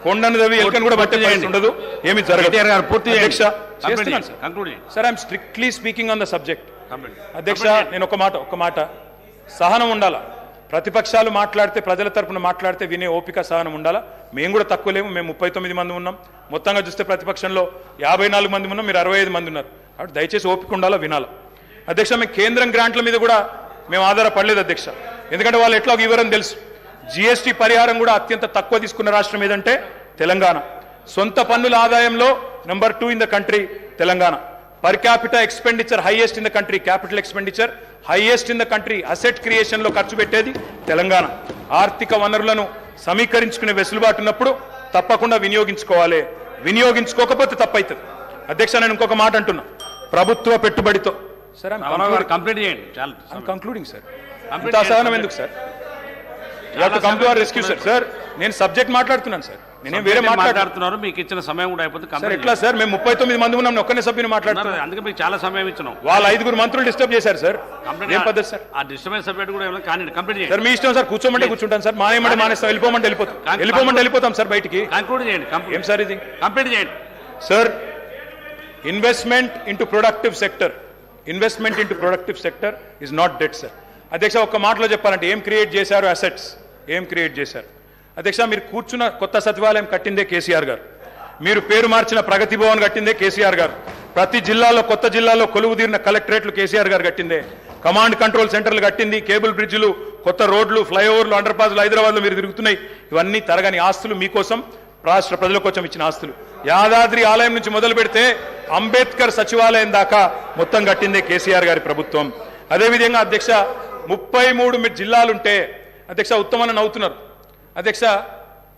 కొండను రవి ఎల్కన్ కూడా పట్టే పరిస్థితి ఉండదు, ఏమి జరగదు. అధ్యక్ష sir, I'm strictly speaking on the subject. అధ్యక్ష, నేను ఒక మాట సహనం ఉండాలా. ప్రతిపక్షాలు మాట్లాడితే, ప్రజల తరపున మాట్లాడితే వినే ఓపిక, సహనం ఉండాలా. మేము కూడా తక్కువ లేము. మేము 39 మంది ఉన్నాం. మొత్తంగా చూస్తే ప్రతిపక్షంలో 54 మంది ఉన్నాం, మీరు 65 మంది ఉన్నారు. కాబట్టి దయచేసి ఓపిక ఉండాలా, వినాలా. అధ్యక్ష, మేము కేంద్రం గ్రాంట్ల మీద కూడా మేము ఆధారపడలేదు అధ్యక్ష. ఎందుకంటే వాళ్ళు ఎట్లా వివరం తెలుసు. జీఎస్టీ పరిహారం కూడా అత్యంత తక్కువ తీసుకున్న రాష్ట్రం ఏదంటే తెలంగాణ. సొంత పన్నుల ఆదాయంలో number 2 in the country Telangana. Per capita expenditure highest in the country. Capital expenditure highest in the country. Asset creation లో ఖర్చు పెట్టేది తెలంగాణ. ఆర్థిక వనరులను సమీకరించుకునే వెసులుబాటు ఉన్నప్పుడు తప్పకుండా వినియోగించుకోవాలి. వినియోగించుకోకపోతే తప్పవుతుంది. అధ్యక్ష, నేను ఇంకొక మాట అంటున్నా. ప్రభుత్వ పెట్టుబడితో సార్ కంప్లీట్ చేయండి. Concluding sir. ఇంత అసహనం ఎందుకు sir? Come to our rescue sir. Sir, నేను సబ్జెక్ట్ మాట్లాడుతున్నాను సార్. నేనేం వేరే మాట్లాడుతున్నారు. మీకు ఇచ్చిన సమయం కూడా అయిపోతుంది. ఎట్లా సార్? మేము 39 మంది ఉన్నాం, ఒక్కనే సభ్యుని మాట్లాడుతున్నాను. అందుకే మీకు చాలా సమయం ఇచ్చినాం. వాళ్ళ 5 మంత్రులు డిస్టర్బ్ చేశారు సార్. ఏం పద్ధతి సార్? ఆ డిస్టర్బెన్స్ సబ్జెక్ట్ కూడా కానీ కంప్లీట్ చేయండి సార్. మీ ఇష్టం సార్. కూర్చోమంటే కూర్చుంటాను సార్, మానేయమంటే మానేస్తాం, వెళ్ళిపోమంటే వెళ్ళిపోతాం సార్ బయటికి. కంక్లూడ్ చేయండి. ఏం సార్ ఇది? కంప్లీట్ చేయండి sir. Investment into productive sector, investment into productive sector is not debt sir. అధ్యక్ష, ఒక్క మాటలో చెప్పాలంటే ఏం క్రియేట్ చేశారు? అసెట్స్ ఏం క్రియేట్ చేశారు? అధ్యక్ష, మీరు కూర్చున్న కొత్త సచివాలయం కట్టిందే కేసీఆర్ గారు. మీరు పేరు మార్చిన ప్రగతి భవన్ కట్టిందే కేసీఆర్ గారు. ప్రతి జిల్లాలో, కొత్త జిల్లాలో కొలువు తీరిన కలెక్టరేట్లు కేసీఆర్ గారు కట్టిందే. కమాండ్ కంట్రోల్ సెంటర్లు కట్టింది, కేబుల్ బ్రిడ్జ్లు, కొత్త రోడ్లు, ఫ్లైఓవర్లు, అండర్ పాస్లు హైదరాబాద్లో మీరు తిరుగుతున్నాయి. ఇవన్నీ తరగని ఆస్తులు, మీకోసం, రాష్ట్ర ప్రజల కోసం ఇచ్చిన ఆస్తులు. యాదాద్రి ఆలయం నుంచి మొదలు పెడితే అంబేద్కర్ సచివాలయం దాకా మొత్తం కట్టిందే కేసీఆర్ గారి ప్రభుత్వం. అదేవిధంగా అధ్యక్ష, 33 జిల్లాలుంటే అధ్యక్ష, ఉత్తమని నవ్వుతున్నారు అధ్యక్ష.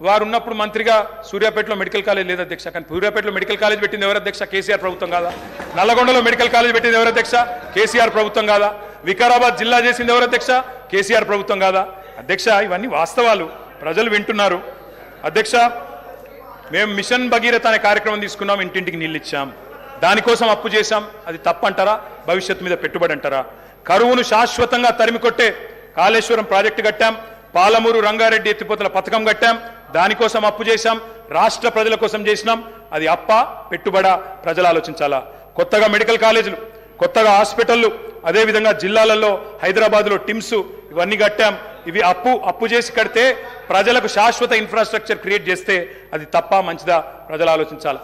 వారు ఉన్నప్పుడు మంత్రిగా సూర్యాపేటలో మెడికల్ కాలేజ్ లేదు అధ్యక్ష. కానీ సూర్యాపేటలో మెడికల్ కాలేజ్ పెట్టింది ఎవరు అధ్యక్ష? కేసీఆర్ ప్రభుత్వం కాదా? నల్లగొండలో మెడికల్ కాలేజ్ పెట్టింది ఎవరు అధ్యక్ష? కేసీఆర్ ప్రభుత్వం కాదా? వికారాబాద్ జిల్లా చేసింది ఎవరు అధ్యక్ష? కేసీఆర్ ప్రభుత్వం కాదా? అధ్యక్ష, ఇవన్నీ వాస్తవాలు, ప్రజలు వింటున్నారు. అధ్యక్ష, మేము మిషన్ భగీరథ అనే కార్యక్రమం తీసుకున్నాం, ఇంటింటికి నీళ్ళు ఇచ్చాం. దానికోసం అప్పు చేశాం. అది తప్పంటారా? భవిష్యత్తు మీద పెట్టుబడి అంటారా? కరువును శాశ్వతంగా తరిమికొట్టే కాళేశ్వరం ప్రాజెక్టు కట్టాం. పాలమూరు రంగారెడ్డి ఎత్తిపోతల పథకం కట్టాం. దానికోసం అప్పు చేశాం. రాష్ట్ర ప్రజల కోసం చేసినాం. అది అప్ప, పెట్టుబడా? ప్రజలు ఆలోచించాలా. కొత్తగా మెడికల్ కాలేజీలు, కొత్తగా హాస్పిటళ్లు, అదేవిధంగా జిల్లాలలో హైదరాబాద్లో టిమ్స్, ఇవన్నీ కట్టాం. ఇవి అప్పు చేసి కడితే ప్రజలకు శాశ్వత ఇన్ఫ్రాస్ట్రక్చర్ క్రియేట్ చేస్తే అది తప్ప, మంచిదా? ప్రజలు ఆలోచించాలా.